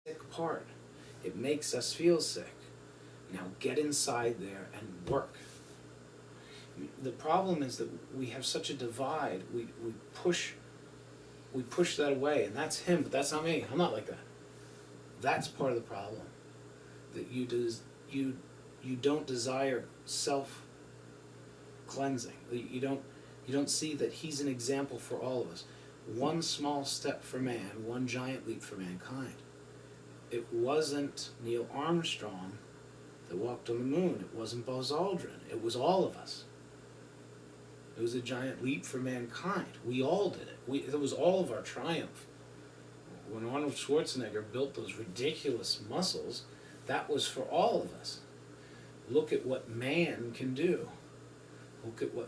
sick part. It makes us feel sick. Now get inside there and work. The problem is that we have such a divide. We push that away, and that's him, but that's not me. I'm not like that. That's part of the problem. That you don't desire self-cleansing. You don't see that he's an example for all of us. One small step for man, one giant leap for mankind. It wasn't Neil Armstrong that walked on the moon. It wasn't Buzz Aldrin. It was all of us. It was a giant leap for mankind. We all did it. It was all of our triumph. When Arnold Schwarzenegger built those ridiculous muscles, that was for all of us. Look at what man can do.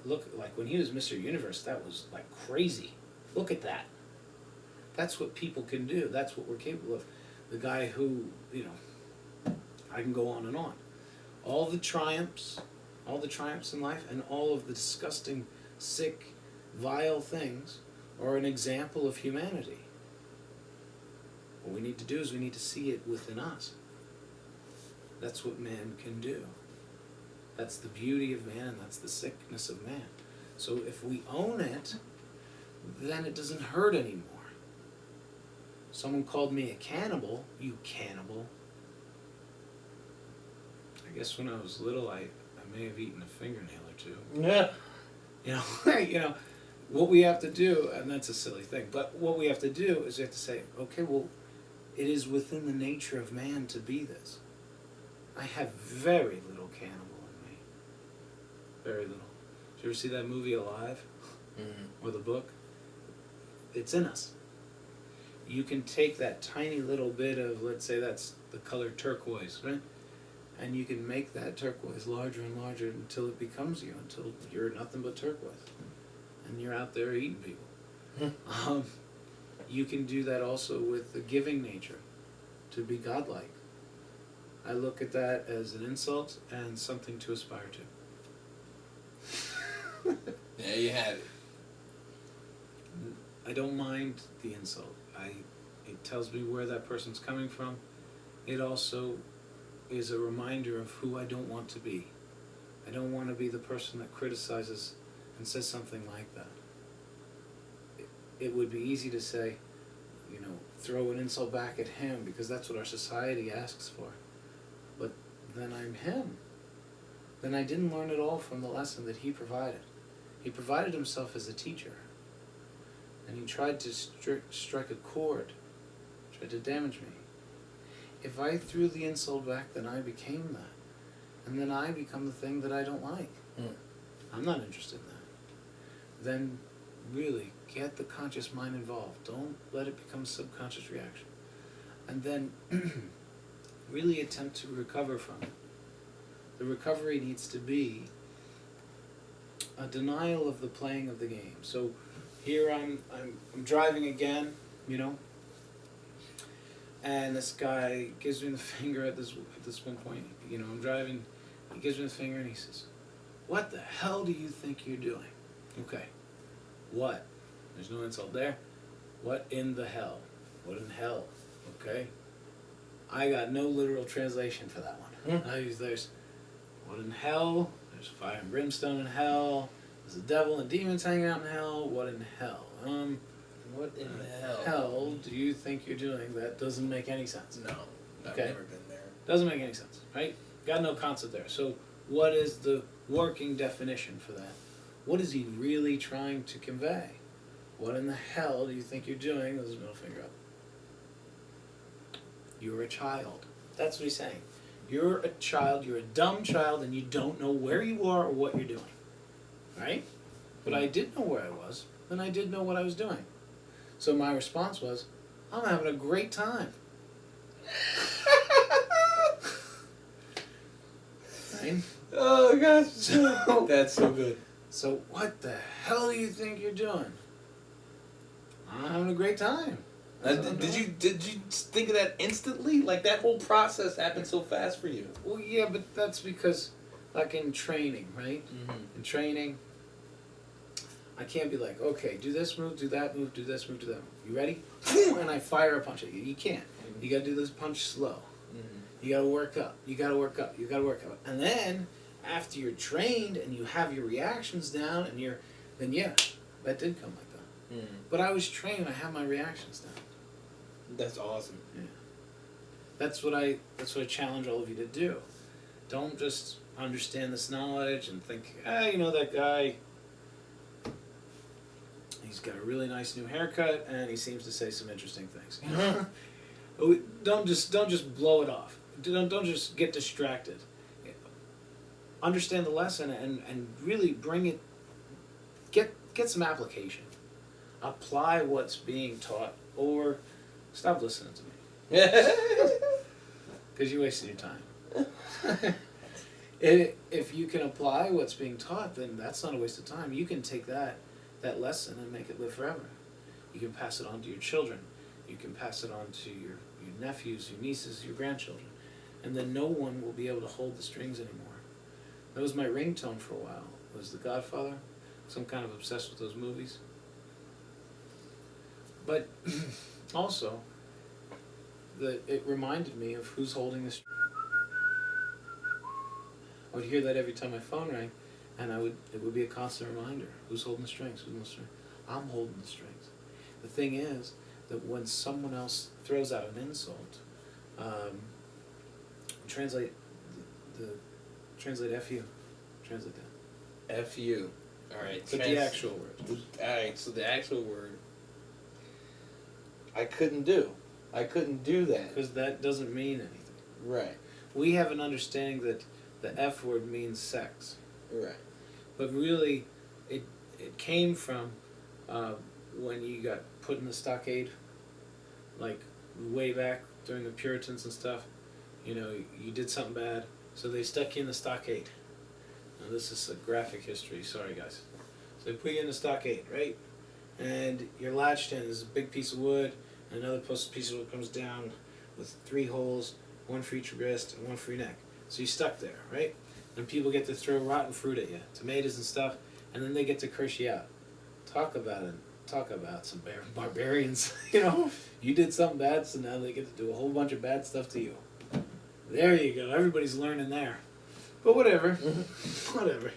Look like when he was Mr. Universe, that was like crazy. Look at that. That's what people can do. That's what we're capable of. The guy who, I can go on and on. All the triumphs in life, and all of the disgusting, sick, vile things are an example of humanity. What we need to do is we need to see it within us. That's what man can do. That's the beauty of man, and that's the sickness of man. So if we own it, then it doesn't hurt anymore. Someone called me a cannibal. You cannibal. I guess when I was little, I may have eaten a fingernail or two. Yeah. What we have to do, and that's a silly thing, but what we have to do is we have to say, okay, well, it is within the nature of man to be this. I have very little cannibal in me. Very little. Did you ever see that movie Alive? Mm-hmm. Or the book? It's in us. You can take that tiny little bit of, let's say that's the color turquoise, right? And you can make that turquoise larger and larger until it becomes you, until you're nothing but turquoise. And you're out there eating people. You can do that also with the giving nature, to be godlike. I look at that as an insult and something to aspire to. There you have it. I don't mind the insult. It tells me where that person's coming from. It also is a reminder of who I don't want to be. I don't want to be the person that criticizes and says something like that. It would be easy to say, throw an insult back at him because that's what our society asks for. But then I'm him. Then I didn't learn it all from the lesson that he provided. He provided himself as a teacher. And he tried to strike a chord, tried to damage me. If I threw the insult back, then I became that. And then I become the thing that I don't like. I'm not interested in that. Then really get the conscious mind involved. Don't let it become a subconscious reaction. And then really attempt to recover from it. The recovery needs to be a denial of the playing of the game. So here I'm driving again, and this guy gives me the finger at this one point. I'm driving, he gives me the finger and he says, "What the hell do you think you're doing?" Okay. What? There's no insult there. What in the hell? What in hell? Okay. I got no literal translation for that one. There's what in hell? There's fire and brimstone in hell. There's the devil and demons hanging out in hell. What in hell? What in the hell? Hell do you think you're doing? That doesn't make any sense. No, I've okay. never been there. Doesn't make any sense, right? Got no concept there. So what is the working definition for that? What is he really trying to convey? What in the hell do you think you're doing? There's his middle finger up. You're a child. That's what he's saying. You're a child, you're a dumb child, and you don't know where you are or what you're doing. Right? But I did know where I was, and I did know what I was doing. So my response was, I'm having a great time. Right? Oh gosh, so, that's so good. So what the hell do you think you're doing? I'm having a great time. Did you think of that instantly? Like that whole process happened so fast for you? Well, yeah, but that's because, like in training, right? Mm-hmm. In training, I can't be like, okay, do this move, do that move, do this move, do that move. You ready? And I fire a punch at you. You can't. You gotta do this punch slow. Mm-hmm. You gotta work up. You gotta work up. You gotta work up. And then, after you're trained and you have your reactions down, and then yeah, that did come like that. Mm-hmm. But I was trained. I have my reactions down. That's awesome. Yeah. That's what I challenge all of you to do. Don't just understand this knowledge and think, that guy. He's got a really nice new haircut, and he seems to say some interesting things. Don't just blow it off. Don't just get distracted. Understand the lesson and really bring it. Get some application. Apply what's being taught, or stop listening to me. Because you're wasting your time. If you can apply what's being taught, then that's not a waste of time. You can take that lesson and make it live forever. You can pass it on to your children. You can pass it on to your nephews, your nieces, your grandchildren. And then no one will be able to hold the strings anymore. That was my ringtone for a while. It was The Godfather. So I'm kind of obsessed with those movies. But also, it reminded me of who's holding the strings. I would hear that every time my phone rang, and it would be a constant reminder. Who's holding the strings? Who's holding the strings? I'm holding the strings. The thing is that when someone else throws out an insult, translate F-U. Translate that. F-U. All right. But the actual word. All right, so the actual word I couldn't do that. Because that doesn't mean anything. Right. We have an understanding that the F word means sex. Right. But really, it came from when you got put in the stockade, like way back during the Puritans and stuff. You did something bad, so they stuck you in the stockade. Now this is a graphic history, sorry guys. So they put you in the stockade, right? And you're latched in. There's a big piece of wood, and another piece of wood comes down with 3 holes, one for each wrist and one for your neck. So you're stuck there, right? And people get to throw rotten fruit at you, tomatoes and stuff, and then they get to curse you out. Talk about some barbarians. You did something bad, so now they get to do a whole bunch of bad stuff to you. There you go. Everybody's learning there. But whatever. Whatever.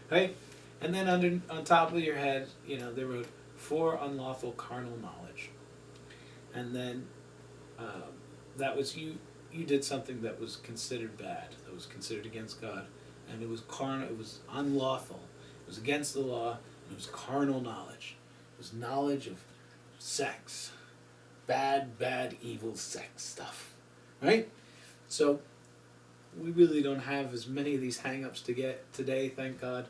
Right? And then on top of your head, they wrote, "For unlawful carnal knowledge." And then that was you did something that was considered bad, that was considered against God. And it was carnal, it was unlawful. It was against the law, and it was carnal knowledge. It was knowledge of sex. Bad, evil sex stuff. Right? So, we really don't have as many of these hang-ups to get today, thank God.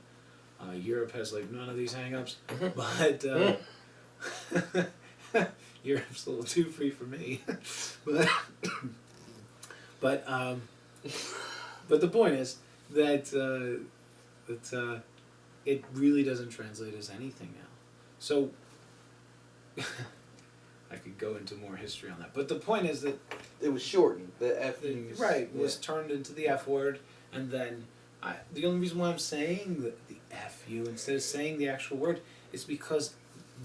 Europe has none of these hang-ups. But Europe's a little too free for me. But the point is that it really doesn't translate as anything now. So I could go into more history on that. But the point is that it was shortened. The F was turned into the F word, and then the only reason why I'm saying the F-U instead of saying the actual word is because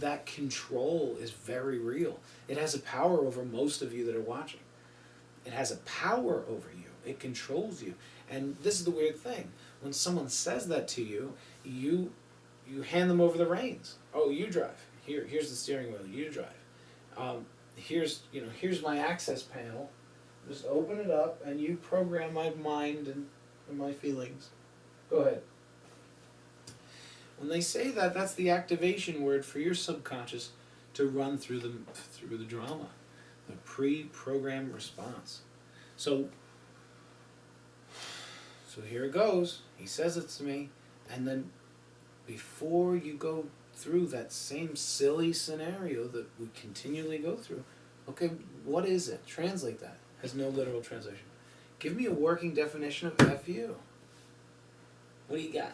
that control is very real. It has a power over most of you that are watching. It has a power over you. It controls you. And this is the weird thing. When someone says that to you, you hand them over the reins. Oh, you drive. Here's the steering wheel. You drive. Here's my access panel. Just open it up and you program my mind and my feelings. Go ahead. When they say that, that's the activation word for your subconscious to run through the drama, the pre-programmed response. So here it goes. He says it to me, and then before you go through that same silly scenario that we continually go through, okay, what is it? Translate that. Has no literal translation. Give me a working definition of FU. What do you got?